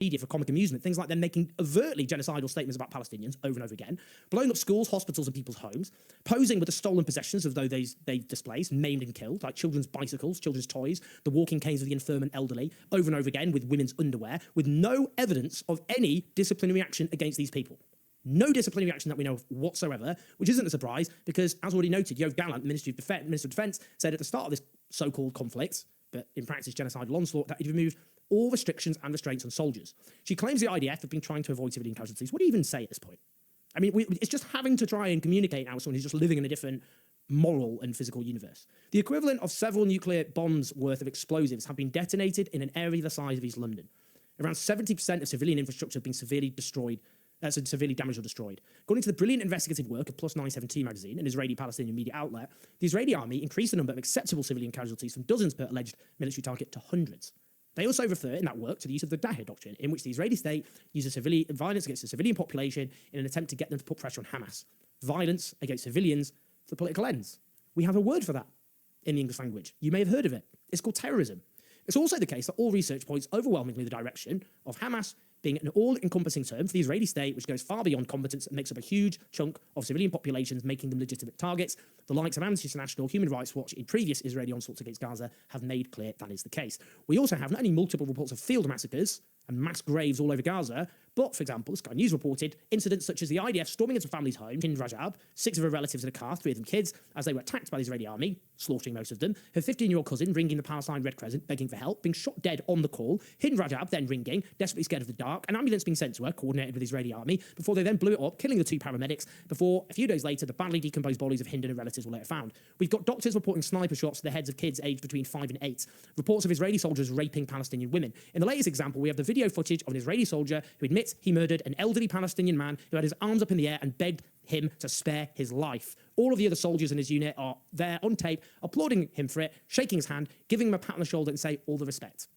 media for comic amusement, things like them making overtly genocidal statements about Palestinians over and over again, blowing up schools, hospitals, and people's homes, posing with the stolen possessions of those they've displaced, maimed and killed, like children's bicycles, children's toys, the walking canes of the infirm and elderly, over and over again with women's underwear, with no evidence of any disciplinary action against these people. No disciplinary action that we know of whatsoever, which isn't a surprise because, as already noted, Yoav Gallant, Minister of Defence, said at the start of this so-called conflict, but in practice genocidal onslaught, that he'd removed all restrictions and restraints on soldiers. She claims the IDF have been trying to avoid civilian casualties. What do you even say at this point? I mean, it's just having to try and communicate now with someone who's just living in a different moral and physical universe. The equivalent of several nuclear bombs worth of explosives have been detonated in an area the size of East London. Around 70% of civilian infrastructure have been severely destroyed, severely damaged or destroyed. According to the brilliant investigative work of Plus 917 magazine, an Israeli-Palestinian media outlet, the Israeli army increased the number of acceptable civilian casualties from dozens per alleged military target to hundreds. They also refer in that work to the use of the Daher doctrine, in which the Israeli state uses violence against the civilian population in an attempt to get them to put pressure on Hamas. Violence against civilians for political ends. We have a word for that in the English language. You may have heard of it. It's called terrorism. It's also the case that all research points overwhelmingly in the direction of Hamas being an all-encompassing term for the Israeli state, which goes far beyond competence and makes up a huge chunk of civilian populations, making them legitimate targets. The likes of Amnesty International, Human Rights Watch in previous Israeli onslaughts against Gaza have made clear that is the case. We also have not only multiple reports of field massacres and mass graves all over Gaza, but, for example, Sky News reported incidents such as the IDF storming into a family's home, Hind Rajab, 6 of her relatives in a car, 3 of them kids, as they were attacked by the Israeli army, slaughtering most of them, her 15-year-old cousin ringing the Palestine Red Crescent, begging for help, being shot dead on the call, Hind Rajab then ringing, desperately scared of the dark, an ambulance being sent to her, coordinated with the Israeli army, before they then blew it up, killing the 2 paramedics, before, a few days later, the badly decomposed bodies of Hind and her relatives were later found. We've got doctors reporting sniper shots to the heads of kids aged between 5 and 8, reports of Israeli soldiers raping Palestinian women. In the latest example, we have the video footage of an Israeli soldier who admits he murdered an elderly Palestinian man who had his arms up in the air and begged him to spare his life. All of the other soldiers in his unit are there on tape, applauding him for it, shaking his hand, giving him a pat on the shoulder and say, all the respect.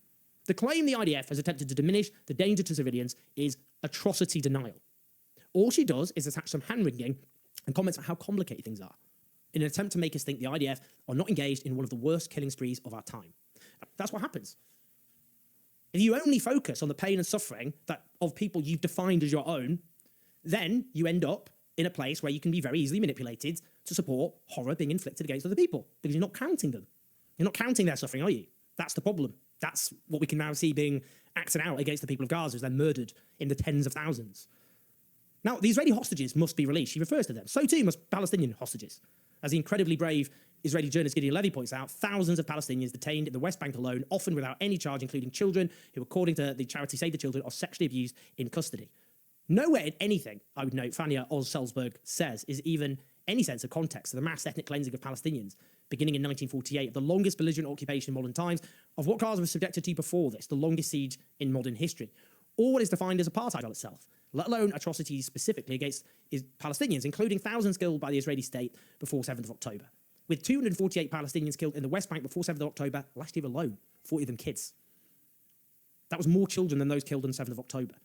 The claim the IDF has attempted to diminish the danger to civilians is atrocity denial. All she does is attach some hand-wringing and comments on how complicated things are, in an attempt to make us think the IDF are not engaged in one of the worst killing sprees of our time. That's what happens. If you only focus on the pain and suffering of people you've defined as your own, then you end up in a place where you can be very easily manipulated to support horror being inflicted against other people, because you're not counting them. You're not counting their suffering, are you? That's the problem. That's what we can now see being acted out against the people of Gaza as they're murdered in the tens of thousands. Now, the Israeli hostages must be released. She refers to them. So too must Palestinian hostages. As the incredibly brave Israeli journalist Gideon Levy points out, thousands of Palestinians detained in the West Bank alone, often without any charge, including children who, according to the charity Save the Children, are sexually abused in custody. Nowhere in anything, I would note, Fania Oz-Selsberg says, is even any sense of context to the mass ethnic cleansing of Palestinians, beginning in 1948, the longest belligerent occupation in modern times, of what Gaza was subjected to before this, the longest siege in modern history. All what is defined as apartheid itself, let alone atrocities specifically against Palestinians, including thousands killed by the Israeli state before 7th of October. With 248 Palestinians killed in the West Bank before 7th of October last year alone, 40 of them kids. That was more children than those killed on 7th of October.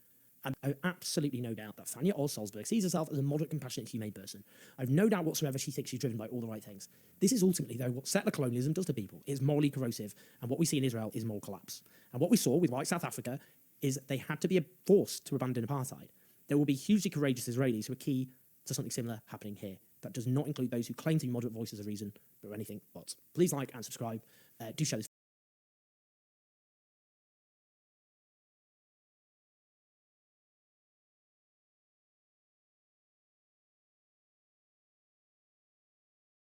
And I have absolutely no doubt that Fania Oz-Selsberg sees herself as a moderate, compassionate, humane person. I have no doubt whatsoever she thinks she's driven by all the right things. This is ultimately, though, what settler colonialism does to people. It's morally corrosive, and what we see in Israel is moral collapse. And what we saw with white South Africa is they had to be forced to abandon apartheid. There will be hugely courageous Israelis who are key to something similar happening here. That does not include those who claim to be moderate voices of reason, but anything but. Please like and subscribe. Do share this.